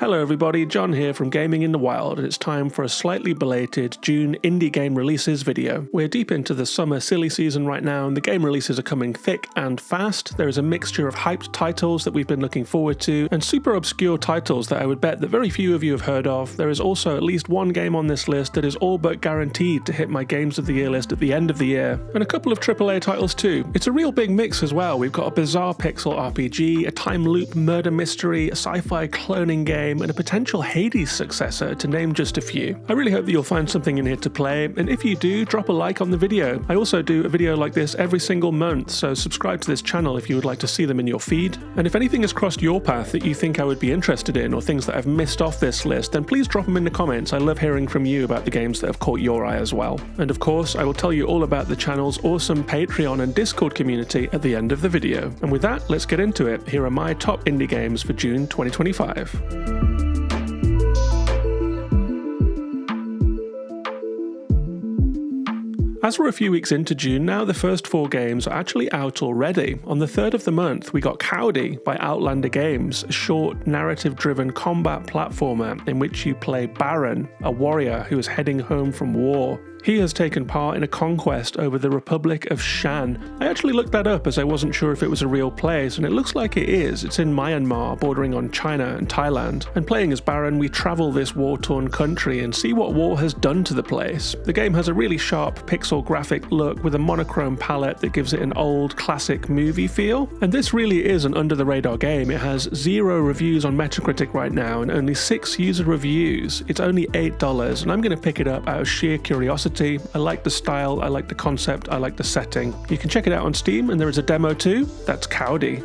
Hello everybody, John here from Gaming in the Wild, and it's time for a slightly belated June indie game releases video. We're deep into the summer silly season right now, and the game releases are coming thick and fast. There is a mixture of hyped titles that we've been looking forward to, and super obscure titles that I would bet that very few of you have heard of. There is also at least one game on this list that is all but guaranteed to hit my Games of the Year list at the end of the year, and a couple of AAA titles too. It's a real big mix as well. We've got a bizarre pixel RPG, a time loop murder mystery, a sci-fi cloning game, and a potential Hades successor, to name just a few. I really hope that you'll find something in here to play, and if you do, drop a like on the video. I also do a video like this every single month, so subscribe to this channel if you would like to see them in your feed. And if anything has crossed your path that you think I would be interested in, or things that I've missed off this list, then please drop them in the comments. I love hearing from you about the games that have caught your eye as well. And of course, I will tell you all about the channel's awesome Patreon and Discord community at the end of the video. And with that, let's get into it. Here are my top indie games for June 2025. As we're a few weeks into June now, the first 4 games are actually out already. On the 3rd of the month, we got Kaodi by Outlander Games, a short, narrative-driven combat platformer in which you play Baron, a warrior who is heading home from war. He has taken part in a conquest over the Republic of Shan. I actually looked that up as I wasn't sure if it was a real place, and it looks like it is. It's in Myanmar, bordering on China and Thailand. And playing as Baron, we travel this war-torn country and see what war has done to the place. The game has a really sharp pixel graphic look with a monochrome palette that gives it an old, classic movie feel. And this really is an under-the-radar game. It has 0 reviews on Metacritic right now and only 6 user reviews. It's only $8, and I'm going to pick it up out of sheer curiosity. I like the style, I like the concept, I like the setting. You can check it out on Steam, and there is a demo too. That's Kaodi.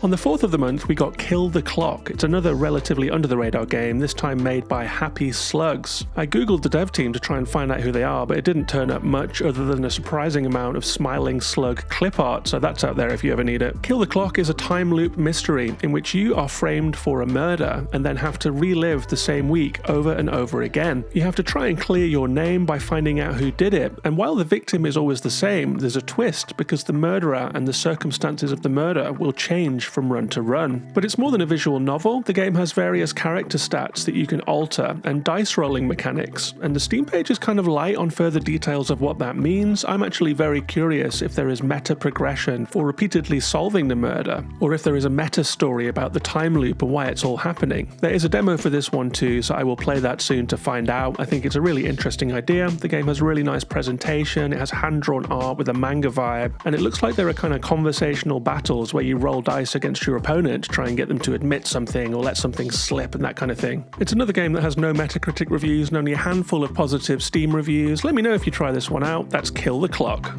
On the 4th of the month, we got Kill the Clock. It's another relatively under-the-radar game, this time made by Happy Slugs. I googled the dev team to try and find out who they are, but it didn't turn up much other than a surprising amount of smiling slug clip art, so that's out there if you ever need it. Kill the Clock is a time loop mystery in which you are framed for a murder and then have to relive the same week over and over again. You have to try and clear your name by finding out who did it, and while the victim is always the same, there's a twist because the murderer and the circumstances of the murder will change from run to run. But it's more than a visual novel. The game has various character stats that you can alter and dice rolling mechanics, and the Steam page is kind of light on further details of what that means. I'm actually very curious if there is meta progression for repeatedly solving the murder, or if there is a meta story about the time loop and why it's all happening. There is a demo for this one too, so I will play that soon to find out. I think it's a really interesting idea. The game has a really nice presentation, it has hand-drawn art with a manga vibe, and it looks like there are kind of conversational battles where you roll dice against your opponent to try and get them to admit something or let something slip and that kind of thing. It's another game that has no Metacritic reviews and only a handful of positive Steam reviews. Let me know if you try this one out. That's Kill the Clock.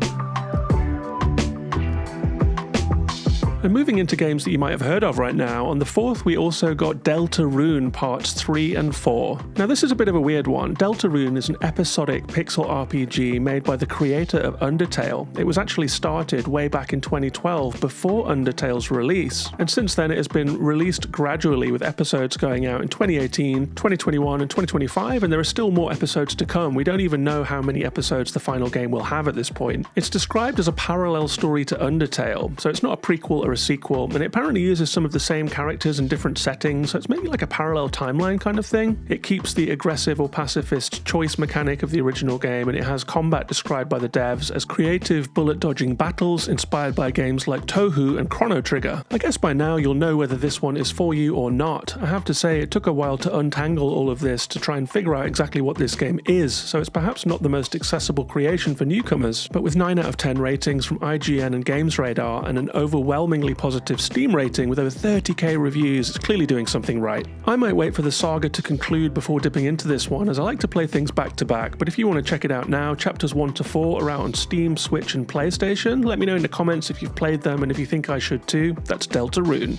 And moving into games that you might have heard of right now, on the 4th we also got Deltarune Parts 3 and 4. Now this is a bit of a weird one. Deltarune is an episodic pixel RPG made by the creator of Undertale. It was actually started way back in 2012 before Undertale's release, and since then it has been released gradually with episodes going out in 2018, 2021 and 2025, and there are still more episodes to come. We don't even know how many episodes the final game will have at this point. It's described as a parallel story to Undertale, so it's not a prequel or a sequel, and it apparently uses some of the same characters in different settings, so it's maybe like a parallel timeline kind of thing. It keeps the aggressive or pacifist choice mechanic of the original game, and it has combat described by the devs as creative bullet-dodging battles inspired by games like Touhou and Chrono Trigger. I guess by now you'll know whether this one is for you or not. I have to say it took a while to untangle all of this to try and figure out exactly what this game is, so it's perhaps not the most accessible creation for newcomers, but with 9 out of 10 ratings from IGN and Games Radar and an overwhelmingly positive Steam rating with over 30k reviews, it's clearly doing something right. I might wait for the saga to conclude before dipping into this one, as I like to play things back to back, but if you want to check it out now, chapters 1 to 4 are out on Steam, Switch and PlayStation. Let me know in the comments if you've played them and if you think I should too. That's Deltarune.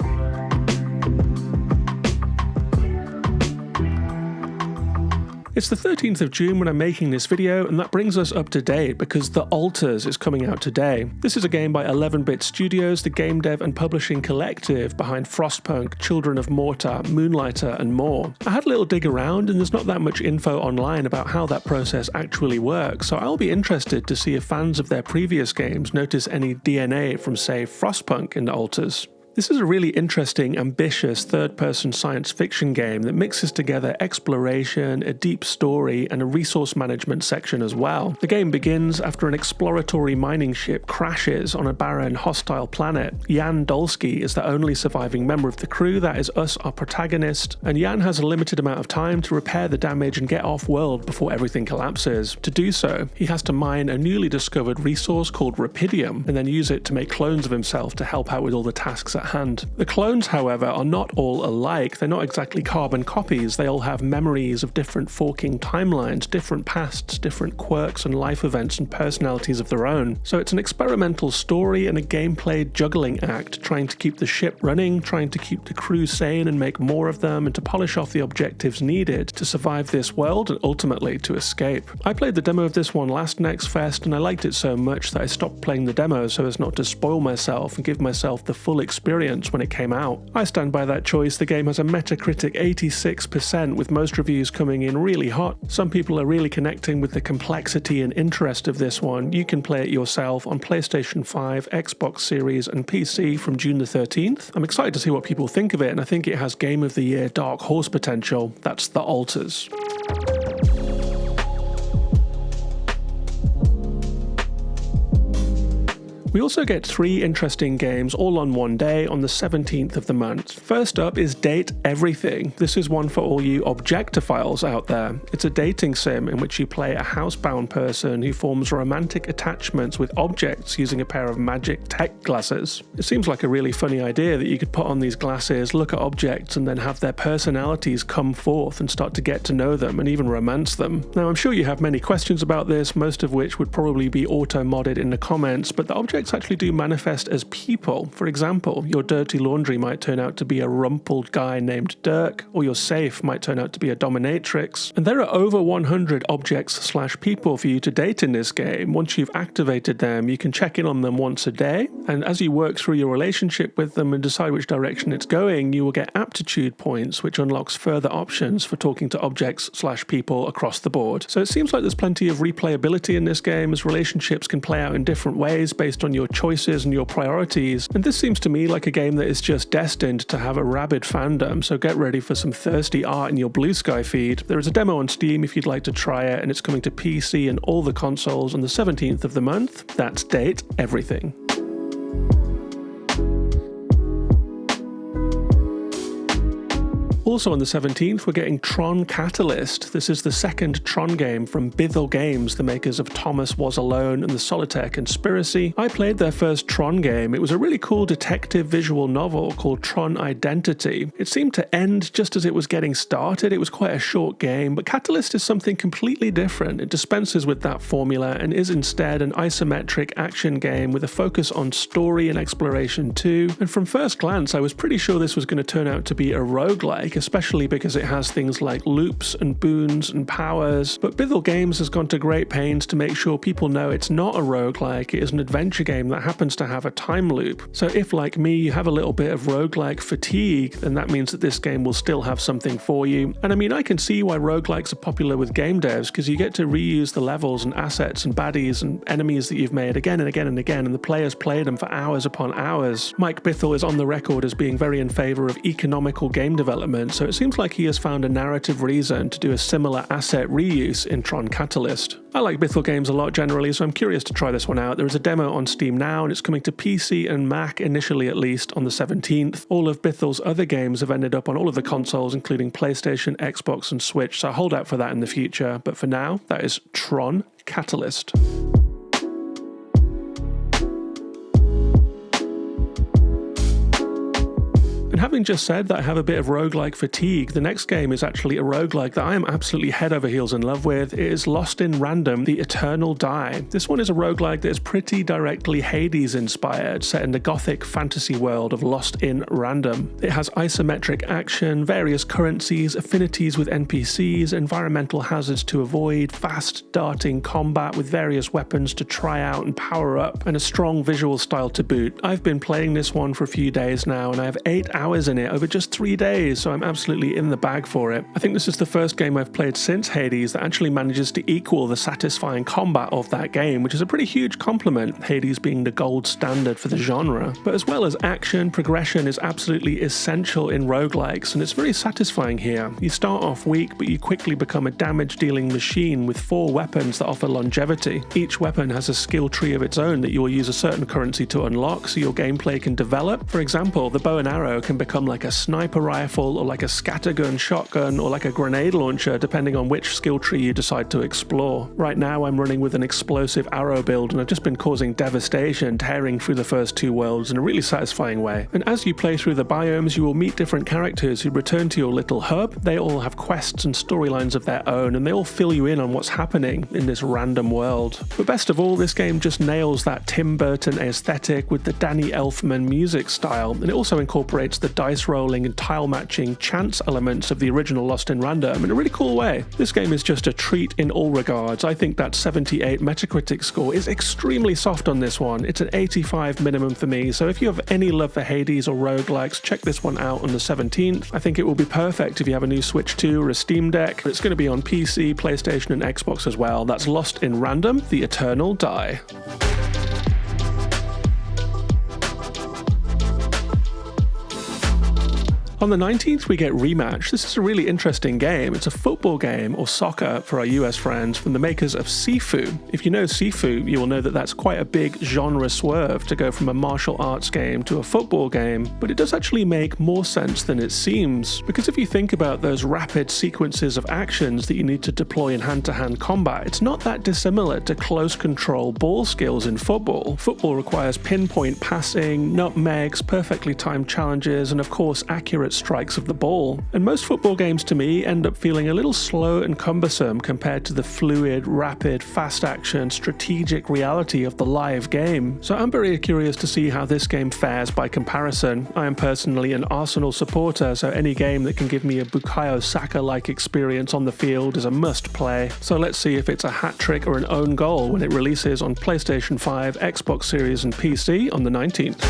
It's the 13th of June when I'm making this video, and that brings us up to date because The Alters is coming out today. This is a game by 11-Bit Studios, the game dev and publishing collective behind Frostpunk, Children of Morta, Moonlighter and more. I had a little dig around and there's not that much info online about how that process actually works, so I'll be interested to see if fans of their previous games notice any DNA from, say, Frostpunk in The Alters. This is a really interesting, ambitious third-person science fiction game that mixes together exploration, a deep story, and a resource management section as well. The game begins after an exploratory mining ship crashes on a barren, hostile planet. Jan Dolsky is the only surviving member of the crew, that is us, our protagonist, and Jan has a limited amount of time to repair the damage and get off-world before everything collapses. To do so, he has to mine a newly discovered resource called Rapidium, and then use it to make clones of himself to help out with all the tasks at hand. The clones, however, are not all alike. They're not exactly carbon copies. They all have memories of different forking timelines, different pasts, different quirks and life events and personalities of their own. So it's an experimental story and a gameplay juggling act, trying to keep the ship running, trying to keep the crew sane and make more of them, and to polish off the objectives needed to survive this world and ultimately to escape. I played the demo of this one last Next Fest and I liked it so much that I stopped playing the demo so as not to spoil myself and give myself the full experience when it came out. I stand by that choice. The game has a Metacritic 86%, with most reviews coming in really hot. Some people are really connecting with the complexity and interest of this one. You can play it yourself on PlayStation 5, Xbox Series and PC from June the 13th. I'm excited to see what people think of it, and I think it has Game of the Year Dark Horse potential. That's The Alters. We also get 3 interesting games all on one day on the 17th of the month. First up is Date Everything. This is one for all you objectophiles out there. It's a dating sim in which you play a housebound person who forms romantic attachments with objects using a pair of magic tech glasses. It seems like a really funny idea that you could put on these glasses, look at objects, and then have their personalities come forth and start to get to know them and even romance them. Now, I'm sure you have many questions about this, most of which would probably be auto-modded in the comments, but the objects actually do manifest as people. For example, your dirty laundry might turn out to be a rumpled guy named Dirk, or your safe might turn out to be a dominatrix. And there are over 100 objects/people for you to date in this game. Once you've activated them, you can check in on them once a day, and as you work through your relationship with them and decide which direction it's going, you will get aptitude points, which unlocks further options for talking to objects/people across the board. So it seems like there's plenty of replayability in this game, as relationships can play out in different ways based on your choices and your priorities, and this seems to me like a game that is just destined to have a rabid fandom, so get ready for some thirsty art in your Blue Sky feed. There is a demo on Steam if you'd like to try it, and it's coming to PC and all the consoles on the 17th of the month. That's Date Everything. Also on the 17th, we're getting TRON Catalyst. This is the second TRON game from Bithell Games, the makers of Thomas Was Alone and the Solitaire Conspiracy. I played their first TRON game. It was a really cool detective visual novel called TRON Identity. It seemed to end just as it was getting started. It was quite a short game, but Catalyst is something completely different. It dispenses with that formula and is instead an isometric action game with a focus on story and exploration too. And from first glance, I was pretty sure this was going to turn out to be a roguelike, especially because it has things like loops and boons and powers, but Bithell Games has gone to great pains to make sure people know it's not a roguelike, it is an adventure game that happens to have a time loop. So if, like me, you have a little bit of roguelike fatigue, then that means that this game will still have something for you. And I mean, I can see why roguelikes are popular with game devs, because you get to reuse the levels and assets and baddies and enemies that you've made again and again and again, and the players play them for hours upon hours. Mike Bithell is on the record as being very in favour of economical game development, so it seems like he has found a narrative reason to do a similar asset reuse in TRON Catalyst. I like Bithell games a lot generally, so I'm curious to try this one out. There is a demo on Steam now, and it's coming to PC and Mac initially at least on the 17th. All of Bithell's other games have ended up on all of the consoles, including PlayStation, Xbox and Switch, so hold out for that in the future. But for now, that is TRON Catalyst. And having just said that I have a bit of roguelike fatigue, the next game is actually a roguelike that I am absolutely head over heels in love with. It is Lost in Random, The Eternal Die. This one is a roguelike that is pretty directly Hades inspired, set in the gothic fantasy world of Lost in Random. It has isometric action, various currencies, affinities with NPCs, environmental hazards to avoid, fast darting combat with various weapons to try out and power up, and a strong visual style to boot. I've been playing this one for a few days now, and I have 8 hours hours in it over just 3 days, so I'm absolutely in the bag for it. I think this is the first game I've played since Hades that actually manages to equal the satisfying combat of that game, which is a pretty huge compliment, Hades being the gold standard for the genre. But as well as action, progression is absolutely essential in roguelikes, and it's very satisfying here. You start off weak, but you quickly become a damage-dealing machine with 4 weapons that offer longevity. Each weapon has a skill tree of its own that you will use a certain currency to unlock, so your gameplay can develop. For example, the bow and arrow can become like a sniper rifle, or like a scattergun shotgun, or like a grenade launcher, depending on which skill tree you decide to explore. Right now I'm running with an explosive arrow build, and I've just been causing devastation, tearing through the first 2 worlds in a really satisfying way. And as you play through the biomes, you will meet different characters who return to your little hub. They all have quests and storylines of their own, and they all fill you in on what's happening in this random world. But best of all, this game just nails that Tim Burton aesthetic with the Danny Elfman music style, and it also incorporates the dice rolling and tile matching chance elements of the original Lost in Random in a really cool way. This game is just a treat in all regards. I think that 78 Metacritic score is extremely soft on this one. It's an 85 minimum for me, so if you have any love for Hades or roguelikes, check this one out on the 17th. I think it will be perfect if you have a new Switch 2 or a Steam Deck. It's going to be on PC, PlayStation and Xbox as well. That's Lost in Random, The Eternal Die. On the 19th, we get Rematch. This is a really interesting game. It's a football game, or soccer for our US friends, from the makers of Sifu. If you know Sifu, you will know that that's quite a big genre swerve to go from a martial arts game to a football game, but it does actually make more sense than it seems, because if you think about those rapid sequences of actions that you need to deploy in hand-to-hand combat, it's not that dissimilar to close control ball skills in football. Football requires pinpoint passing, nutmegs, perfectly timed challenges, and of course accurate strikes of the ball. And most football games to me end up feeling a little slow and cumbersome compared to the fluid, rapid, fast action, strategic reality of the live game. So I'm very curious to see how this game fares by comparison. I am personally an Arsenal supporter, so any game that can give me a Bukayo Saka-like experience on the field is a must play. So let's see if it's a hat trick or an own goal when it releases on PlayStation 5, Xbox Series and PC on the 19th.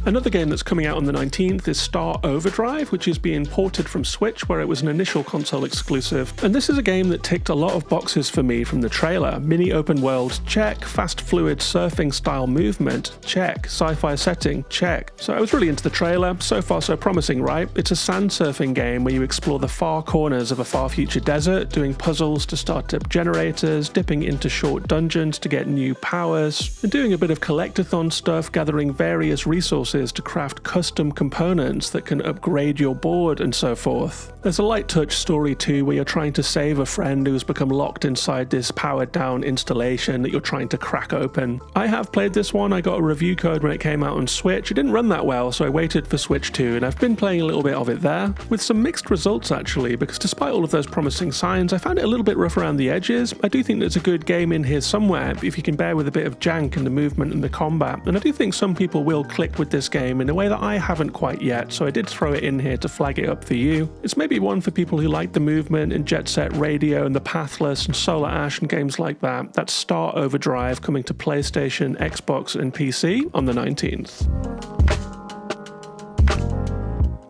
Another game that's coming out on the 19th is Star Overdrive, which is being ported from Switch, where it was an initial console exclusive. And this is a game that ticked a lot of boxes for me from the trailer. Mini open world, check. Fast fluid surfing style movement, check. Sci-fi setting, check. So I was really into the trailer. So far so promising, right? It's a sand surfing game where you explore the far corners of a far future desert, doing puzzles to start up generators, dipping into short dungeons to get new powers, and doing a bit of collectathon stuff, gathering various resources to craft custom components that can upgrade your board and so forth. There's a light touch story too, where you're trying to save a friend who's become locked inside this powered down installation that you're trying to crack open. I have played this one. I got a review code when it came out on Switch. It didn't run that well, so I waited for Switch 2, and I've been playing a little bit of it there, with some mixed results actually, because despite all of those promising signs, I found it a little bit rough around the edges. I do think there's a good game in here somewhere, if you can bear with a bit of jank in the movement and the combat, and I do think some people will click with this game in a way that I haven't quite yet, so I did throw it in here to flag it up for you. It's maybe one for people who like the movement and Jet Set Radio and the Pathless and Solar Ash and games like that. That's Star Overdrive, coming to PlayStation, Xbox and PC on the 19th.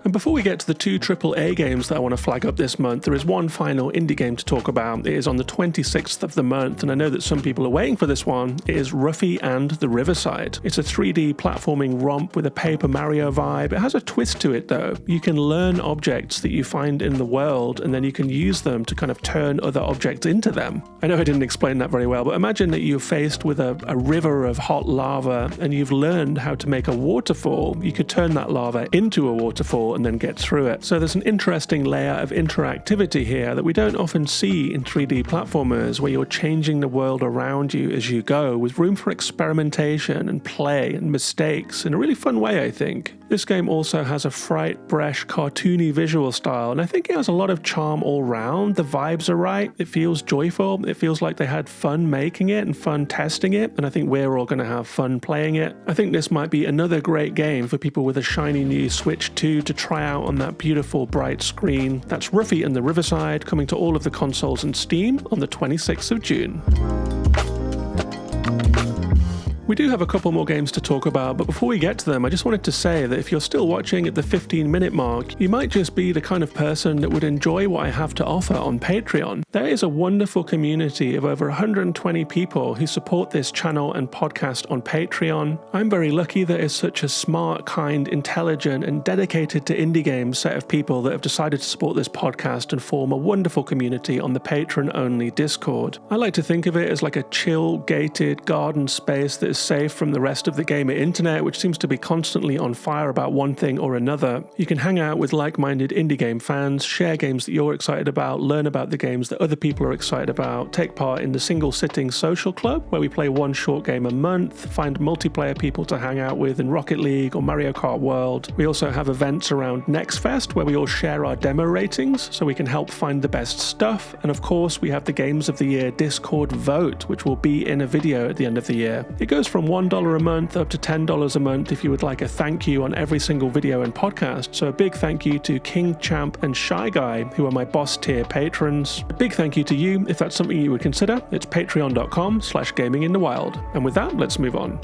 And before we get to the 2 AAA games that I want to flag up this month, there is one final indie game to talk about. It is on the 26th of the month, and I know that some people are waiting for this one. It is Ruffy and The Riverside. It's a 3D platforming romp with a Paper Mario vibe. It has a twist to it though. You can learn objects that you find in the world, and then you can use them to kind of turn other objects into them. I know I didn't explain that very well, but imagine that you're faced with a river of hot lava, and you've learned how to make a waterfall. You could turn that lava into a waterfall and then get through it. So there's an interesting layer of interactivity here that we don't often see in 3D platformers, where you're changing the world around you as you go, with room for experimentation and play and mistakes in a really fun way, I think. This game also has a fright, fresh, cartoony visual style, and I think it has a lot of charm all round. The vibes are right, it feels joyful, it feels like they had fun making it and fun testing it, and I think we're all going to have fun playing it. I think this might be another great game for people with a shiny new Switch 2 to try out on that beautiful bright screen. That's Ruffy and the Riverside, coming to all of the consoles and Steam on the 26th of June. We do have a couple more games to talk about, but before we get to them, I just wanted to say that if you're still watching at the 15-minute mark, you might just be the kind of person that would enjoy what I have to offer on Patreon. There is a wonderful community of over 120 people who support this channel and podcast on Patreon. I'm very lucky that it's such a smart, kind, intelligent, and dedicated to indie games set of people that have decided to support this podcast and form a wonderful community on the patron-only Discord. I like to think of it as like a chill, gated garden space that is safe from the rest of the gamer internet, which seems to be constantly on fire about one thing or another. You can hang out with like-minded indie game fans, share games that you're excited about, learn about the games that other people are excited about, take part in the single-sitting social club where we play one short game a month, find multiplayer people to hang out with in Rocket League or Mario Kart World. We also have events around Next Fest where we all share our demo ratings so we can help find the best stuff, and of course we have the Games of the Year Discord vote, which will be in a video at the end of the year. It goes from $1 a month up to $10 a month if you would like a thank you on every single video and podcast. So a big thank you to King Champ and Shy Guy, who are my boss tier patrons. A big thank you to you if that's something you would consider. It's patreon.com/gaminginthewild. And with that, let's move on.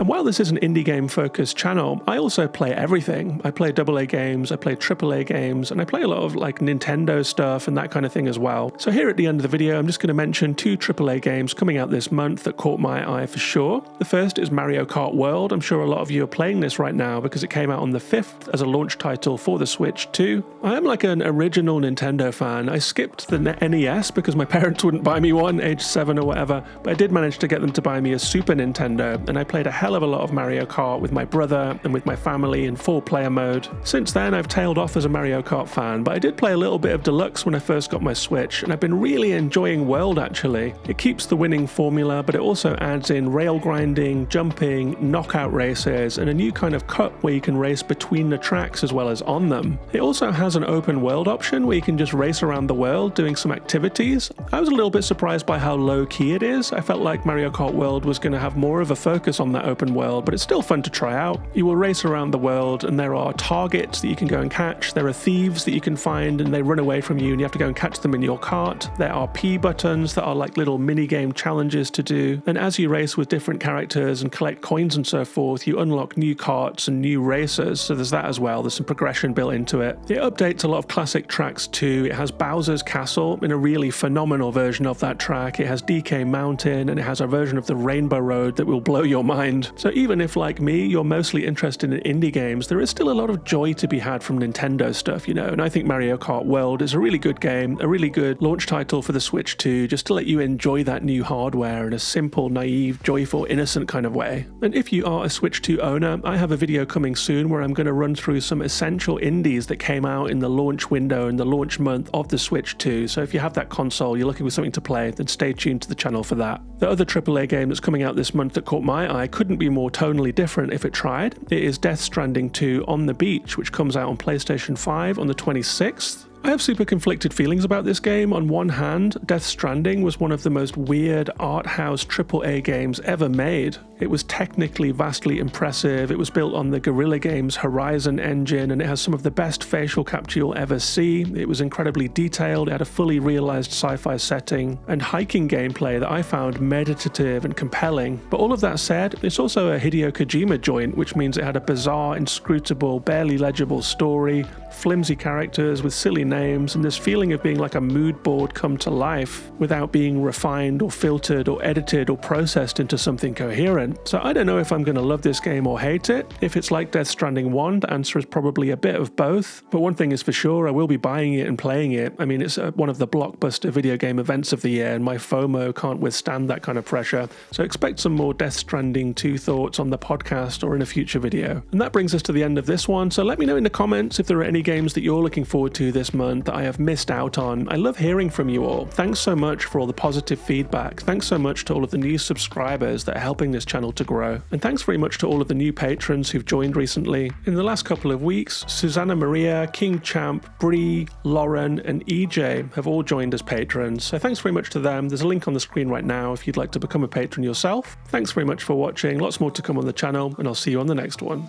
While this is an indie game focused channel, I also play everything. I play AA games, I play AAA games, and I play a lot of like Nintendo stuff and that kind of thing as well. So here at the end of the video, I'm just going to mention 2 AAA games coming out this month that caught my eye for sure. The first is Mario Kart World. I'm sure a lot of you are playing this right now because it came out on the 5th as a launch title for the Switch 2. I am like an original Nintendo fan. I skipped the NES because my parents wouldn't buy me one, age 7 or whatever, but I did manage to get them to buy me a Super Nintendo, and I played a hell of a lot of Mario Kart with my brother and with my family in 4-player mode. Since then, I've tailed off as a Mario Kart fan, but I did play a little bit of Deluxe when I first got my Switch, and I've been really enjoying World actually. It keeps the winning formula, but it also adds in rail grinding, jumping, knockout races, and a new kind of cup where you can race between the tracks as well as on them. It also has an open world option where you can just race around the world doing some activities. I was a little bit surprised by how low key it is. I felt like Mario Kart World was going to have more of a focus on that open world, but it's still fun to try out. You will race around the world and there are targets that you can go and catch. There are thieves that you can find and they run away from you and you have to go and catch them in your cart. There are P buttons that are like little mini game challenges to do. And as you race with different characters and collect coins and so forth, you unlock new carts and new racers. So there's that as well. There's some progression built into it. It updates a lot of classic tracks too. It has Bowser's Castle in a really phenomenal version of that track. It has DK Mountain and it has a version of the Rainbow Road that will blow your mind. So even if, like me, you're mostly interested in indie games, there is still a lot of joy to be had from Nintendo stuff, you know, and I think Mario Kart World is a really good game, a really good launch title for the Switch 2, just to let you enjoy that new hardware in a simple, naive, joyful, innocent kind of way. And if you are a Switch 2 owner, I have a video coming soon where I'm going to run through some essential indies that came out in the launch window and the launch month of the Switch 2, so if you have that console, you're looking for something to play, then stay tuned to the channel for that. The other AAA game that's coming out this month that caught my eye couldn't be more tonally different if it tried. It is Death Stranding 2 On the Beach, which comes out on PlayStation 5 on the 26th. I have super conflicted feelings about this game. On one hand, Death Stranding was one of the most weird art house AAA games ever made. It was technically vastly impressive, it was built on the Guerrilla Games Horizon engine, and it has some of the best facial capture you'll ever see. It was incredibly detailed, it had a fully realized sci-fi setting, and hiking gameplay that I found meditative and compelling. But all of that said, it's also a Hideo Kojima joint, which means it had a bizarre, inscrutable, barely legible story, flimsy characters with silly names, and this feeling of being like a mood board come to life without being refined or filtered or edited or processed into something coherent. So I don't know if I'm going to love this game or hate it. If it's like Death Stranding 1, the answer is probably a bit of both. But one thing is for sure, I will be buying it and playing it. I mean, it's one of the blockbuster video game events of the year, and my FOMO can't withstand that kind of pressure. So expect some more Death Stranding 2 thoughts on the podcast or in a future video. And that brings us to the end of this one. So let me know in the comments if there are any games that you're looking forward to this month that I have missed out on. I love hearing from you all. Thanks so much for all the positive feedback. Thanks so much to all of the new subscribers that are helping this channel to grow. And thanks very much to all of the new patrons who've joined recently. In the last couple of weeks, Susanna Maria, King Champ, Bree, Lauren, and EJ have all joined as patrons. So thanks very much to them. There's a link on the screen right now if you'd like to become a patron yourself. Thanks very much for watching. Lots more to come on the channel, and I'll see you on the next one.